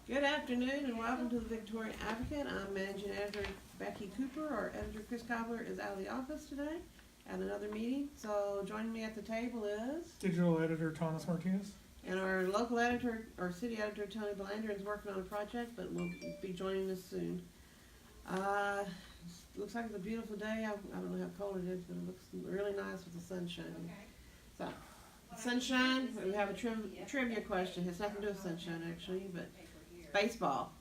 Good afternoon and welcome to the Victorian Advocate. I'm Managing Editor Becky Cooper. Our editor Chris Cobbler is out of the office today at another meeting. So joining me at the table is Digital editor Thomas Martinez. and our local editor, our city editor Tony Belanger is working on a project, but will be joining us soon. Looks like it's a beautiful day. I don't know how cold it is, but it looks really nice with the sun shining. So, sunshine. We have a trivia question. It has nothing to do with sunshine actually, but baseball.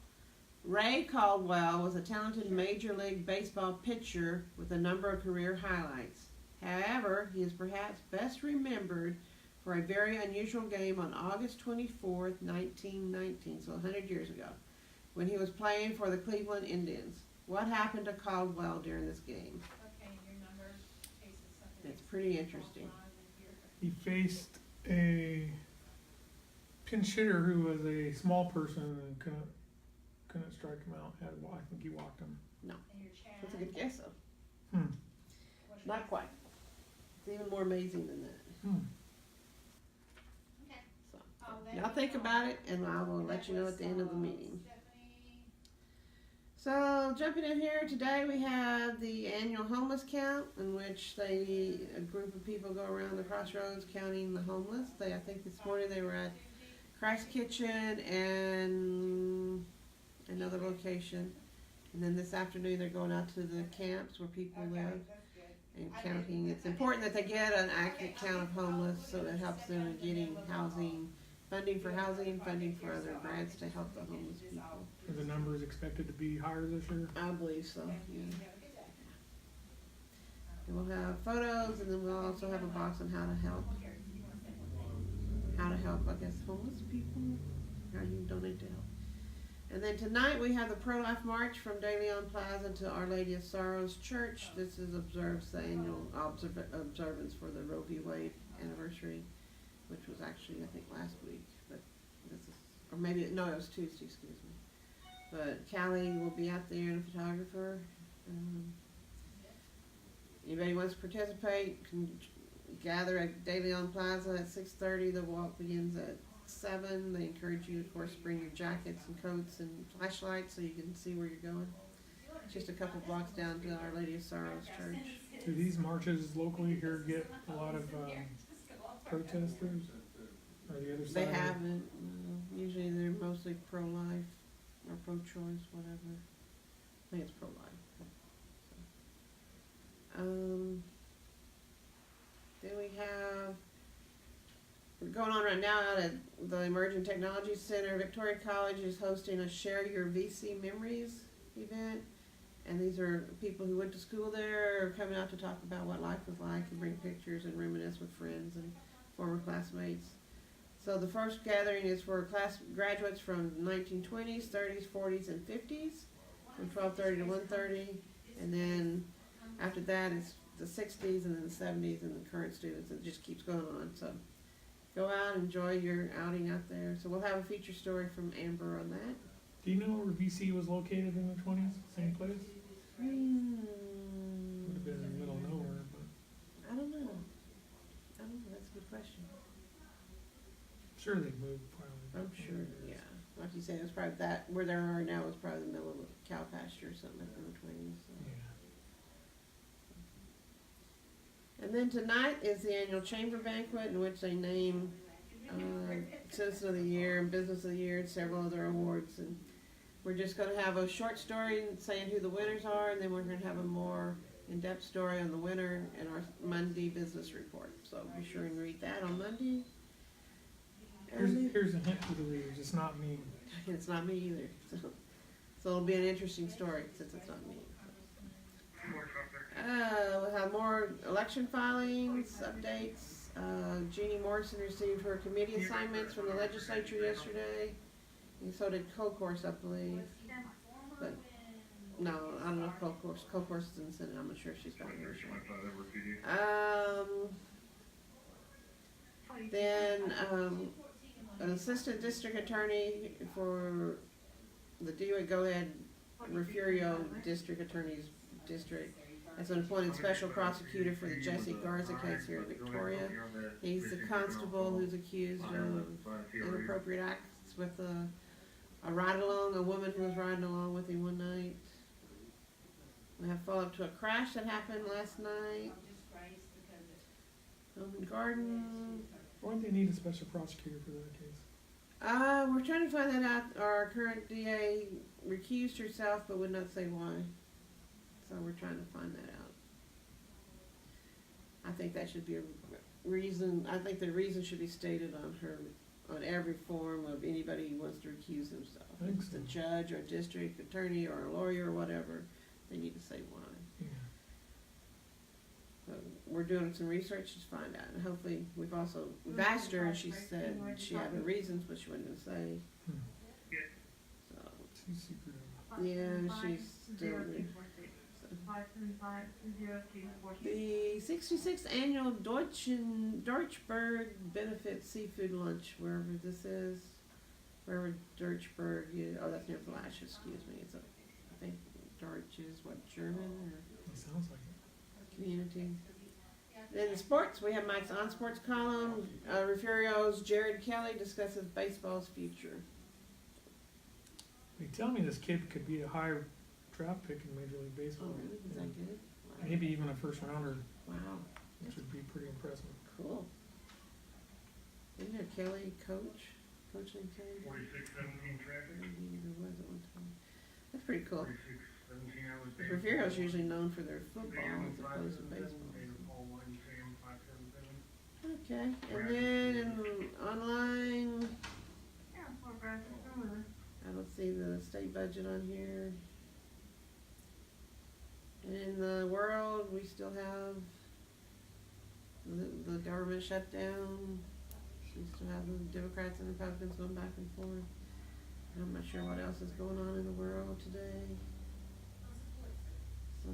Ray Caldwell was a talented Major League Baseball pitcher with a number of career highlights. However, he is perhaps best remembered for a very unusual game on August 24th, 1919, so 100 years ago, when he was playing for the Cleveland Indians. What happened to Caldwell during this game? It's pretty interesting. He faced a pinch hitter who was a small person and couldn't strike him out. I think he walked him. No. That's a good guess, though. Not quite. It's even more amazing than that. So, y'all think about it, and I will let you know at the end of the meeting. So, jumping in here, today we have the annual homeless count, in which a group of people go around the crossroads counting the homeless. I think this morning they were at Christ Kitchen and another location. And then this afternoon they're going out to the camps where people live and counting. It's important that they get an accurate count of homeless so it helps them in getting housing, funding for other grants to help the homeless people. Are the numbers expected to be higher this year? I believe so, yeah. And we'll have photos, and then we'll also have a box on how to help, I guess, homeless people, how you can donate to help. And then tonight we have the Pro-Life March from De Leon Plaza to Our Lady of Sorrows Church. This observes the annual observance for the Roe v. Wade anniversary, which was actually, I think, last week, but this is, or maybe, no, it was Tuesday, excuse me. But Callie will be out there and a photographer. Anybody wants to participate can gather at De Leon Plaza at 6:30. The walk begins at 7. They encourage you, of course, to bring your jackets and coats and flashlights so you can see where you're going. It's just a couple blocks down to Our Lady of Sorrows Church. Do these marches locally here get a lot of protesters? Or the other side? They haven't. Usually they're mostly pro-life or pro-choice, whatever. I think it's pro-life. Then we have, we're going on right now out at the Emerging Technology Center. Victoria College is hosting a Share Your VC Memories event. And these are people who went to school there or coming out to talk about what life was like and bring pictures and reminisce with friends and former classmates. So the first gathering is for graduates from 1920s, 30s, 40s, and 50s from 12:30 to 1:30. And then after that it's the 60s and then the 70s and the current students. It just keeps going on. So go out, enjoy your outing out there. So we'll have a feature story from Amber on that. Do you know where VC was located in the 20s? Same place? Would have been in the middle of nowhere, but I don't know. That's a good question. sure they moved probably. I'm sure, yeah. Like you said, it's probably that, where they are now is probably the middle of a cow pasture or something in between. So. Yeah. And then tonight is the annual chamber banquet in which they name Citizen of the Year and Business of the Year and several other awards. And we're just going to have a short story saying who the winners are, and then we're going to have a more in-depth story on the winner in our Monday business report. So be sure and read that on Monday. Here's a hint to the readers. It's not me. It's not me either. So it'll be an interesting story since it's not me. We'll have more election filings, updates. Jeannie Morrison received her committee assignments from the legislature yesterday. And so did CoCourse, I believe. But no, I don't know if CoCourse is in the Senate. I'm not sure if she's got hers. Then an assistant district attorney for the DOA Go-Ahead Refugio District Attorney's District as an appointed special prosecutor for the Jesse Garza case here in Victoria. He's the constable who's accused of inappropriate acts with a a ride along, a woman who was riding along with him one night. We have follow up to a crash that happened last night. Home and Garden. Why do they need a special prosecutor for that case? We're trying to find that out. Our current DA recused herself but would not say why. So we're trying to find that out. I think that should be a reason. I think the reason should be stated on every form of anybody who wants to recuse themselves. I think If it's so. a judge or a district attorney or a lawyer or whatever, they need to say why. Yeah. So we're doing some research to find out, and hopefully we've asked her, and she said she had her reasons, but she wasn't gonna say. Hmm. So She's secretive. yeah, she's still there. The 66th annual Deutschberg Benefit Seafood Lunch, wherever this is, wherever Deutschberg is. Oh, that's near Flash. Excuse me. It's I think Deutsch is what, German or It sounds like it. community. Then the sports, we have Mike's on sports column. Refugio's Jared Kelly discusses baseball's future. They tell me this kid could be a high draft pick in Major League Oh, Baseball. really? Is that good? Wow. Maybe even a first rounder, Wow. which would be pretty impressive. Cool. Isn't there Kelly coach? Coach named Kelly? 46-17 traffic. Maybe there was at one time. That's pretty cool. 46-17 I was The there. Refugio's usually known for their football AM as opposed to 577, baseball. AM Paul Wines, AM 577. Okay, and then online, I don't see the state budget on here. And in the world, we still have the government shutdown. We still have the Democrats and Republicans going back and forth. I'm not sure what else is going on in the world today. So,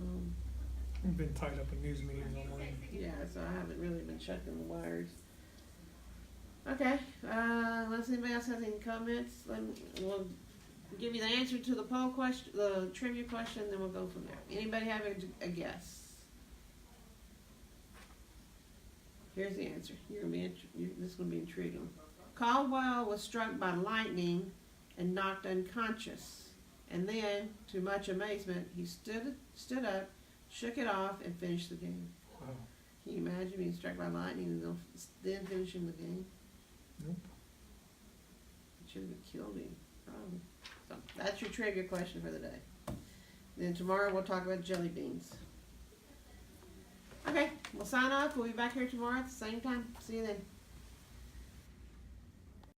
We've been tied up in news meetings all morning. yeah, so I haven't really been checking the wires. Okay, unless anybody else has any comments, then we'll give you the answer to the poll question, the trivia question, then we'll go from there. Anybody have a guess? Here's the answer. This is gonna be intriguing. Caldwell was struck by lightning and knocked unconscious, and then, to much amazement, he stood up, shook it off, and finished the game. Wow. Can you imagine being struck by lightning and then finishing the game? Nope. It should have killed him, probably. So that's your trivia question for the day. Then tomorrow we'll talk about jelly beans. Okay, we'll sign off. We'll be back here tomorrow at the same time. See you then.